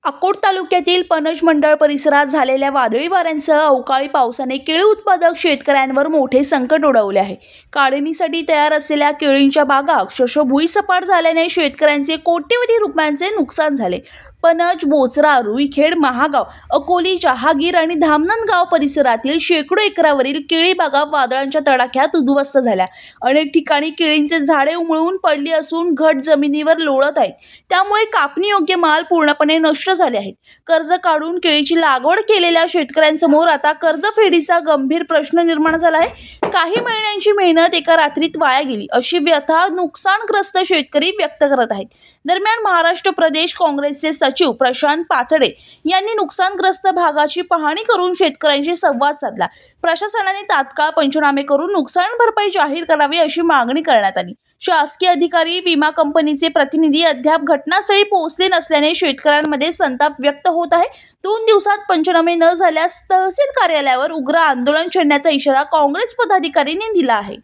अकोट तालुक्यातील पनज मंडळ परिसरात झालेल्या वादळी वाऱ्यांसह अवकाळी पावसाने केळी उत्पादक शेतकऱ्यांवर मोठे संकट ओढवले आहे. काढणीसाठी तयार असलेल्या केळींच्या बागा अक्षरशः भुईसपाट झाल्याने शेतकऱ्यांचे कोट्यवधी रुपयांचे नुकसान झाले. पनज, बोचरा, रुईखेड, महागाव, अकोली, जहागीर आणि धामणगाव परिसरातील शेकडो एकरावरील केळी बागा वादळांच्या तडाख्यात उद्ध्वस्त झाल्या. अनेक ठिकाणी केळींचे झाडे उमळून पडली असून घट जमिनीवर लोळत आहेत. त्यामुळे कापणीयोग्य माल पूर्णपणे नष्ट झाले आहेत. कर्ज काढून केळीची लागवड केलेल्या शेतकऱ्यांसमोर आता कर्जफेडीचा गंभीर प्रश्न निर्माण झाला आहे. काही महिन्यांची मेहनत एका रात्रीत वाया गेली अशी व्यथा नुकसानग्रस्त शेतकरी व्यक्त करत आहेत. दरम्यान महाराष्ट्र प्रदेश काँग्रेसचे सचिव प्रशांत पाचडे यांनी नुकसानग्रस्त भागाची पाहणी करून शेतकऱ्यांशी संवाद साधला. प्रशासनाने तात्काळ पंचनामे करून नुकसान भरपाई जाहीर करावी अशी मागणी करण्यात आली. शासकीय अधिकारी, विमा कंपनीचे प्रतिनिधी अद्याप घटनास्थळी पोहोचले नसल्याने शेतकऱ्यांमध्ये संताप व्यक्त होत आहे. 2 दिवसात पंचनामे न झाल्यास तहसील कार्यालयावर उग्र आंदोलन छेडण्याचा इशारा काँग्रेस पदाधिकाऱ्यांनी दिला आहे.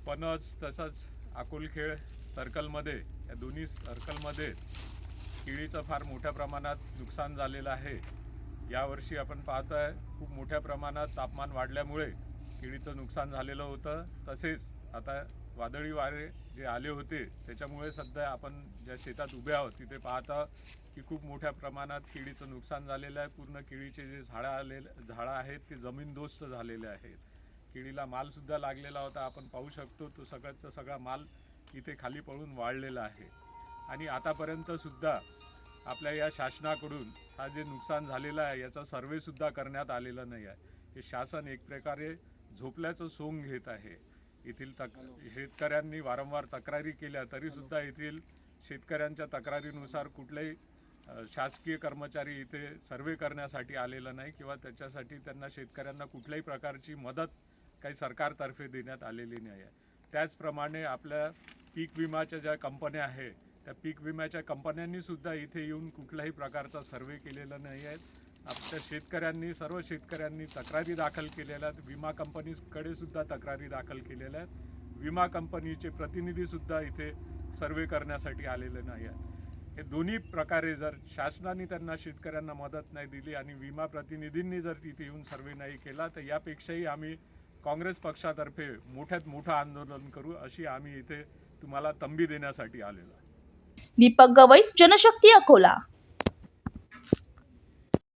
पनज तसंच अकोलखेड सर्कलमध्ये या दोन्ही सर्कलमध्ये केळीचं फार मोठ्या प्रमाणात नुकसान झालेलं आहे. यावर्षी आपण पाहतोय खूप मोठ्या प्रमाणात तापमान वाढल्यामुळे केळीचं नुकसान झालेलं होतं. तसेच आता वादळी वारे जे आले होते त्याच्यामुळे सध्या आपण ज्या शेतात उभे आहोत तिथे पाहता की खूप मोठ्या प्रमाणात केळीचं नुकसान झालेलं आहे. पूर्ण केळीचे जे झाडं आहेत ते जमीनदोस्त झालेले आहेत. केळीला मालसुद्धा लागलेला होता. आपण पाहू शकतो तो सगळा माल इथे खाली पडून वाळलेला आहे. आणि आतापर्यंतसुद्धा आपल्या या शासनाकडून हा जे नुकसान झालेलं आहे याचा सर्वेसुद्धा करण्यात आलेला नाही आहे. हे शासन एक प्रकारे झोपल्याचं सोंग घेत आहे. येथील शेतकऱ्यांनी वारंवार तक्रारी केल्या तरीसुद्धा येथील शेतकऱ्यांच्या तक्रारीनुसार कुठलेही शासकीय कर्मचारी इथे सर्वे करण्यासाठी आलेला नाही किंवा त्याच्यासाठी त्यांना शेतकऱ्यांना कुठल्याही प्रकारची मदत काही सरकारतर्फे देण्यात आलेली नाही आहे. त्याचप्रमाणे आपल्या पीक विम्याच्या ज्या कंपन्या आहेत त्या पीक विम्याच्या कंपन्यांनीसुद्धा इथे येऊन कुठल्याही प्रकारचा सर्वे केलेला नाही आहे. आपल्या सर्व शेतकऱ्यांनी तक्रारी दाखल केलेल्या आहेत. विमा कंपनीकडे सुद्धा तक्रारी दाखल केलेल्या आहेत. विमा कंपनीचे प्रतिनिधीसुद्धा इथे सर्वे करण्यासाठी आलेले नाही आहेत. हे दोन्ही प्रकारे जर शासनाने त्यांना शेतकऱ्यांना मदत नाही दिली आणि विमा प्रतिनिधींनी जर तिथे येऊन सर्वे नाही केला तर यापेक्षाही आम्ही काँग्रेस पक्षातर्फे मोठ्यात मोठं आंदोलन करू अशी आम्ही इथे तुम्हाला तंबी देण्यासाठी आलेलो. दीपक गवई, जनशक्ती, अकोला.